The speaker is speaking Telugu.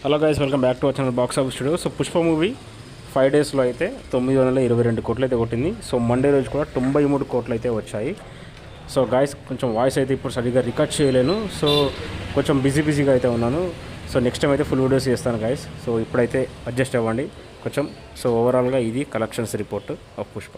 Hello guys, welcome back to our channel box office studio. So Pushpa movie 5 డేస్లో అయితే 922 కోట్లు అయితే కొట్టింది. సో మండే రోజు కూడా 93 కోట్లు అయితే వచ్చాయి. సో గాయస్, కొంచెం వాయిస్ అయితే ఇప్పుడు సరిగ్గా రికార్డ్ చేయలేను. సో కొంచెం బిజీగా అయితే ఉన్నాను. సో నెక్స్ట్ టైం అయితే ఫుల్ వీడియోస్ చేస్తాను గాయస్. సో ఇప్పుడైతే అడ్జస్ట్ అవ్వండి కొంచెం. సో ఓవరాల్గా ఇది కలెక్షన్స్ రిపోర్ట్ ఆఫ్ పుష్ప.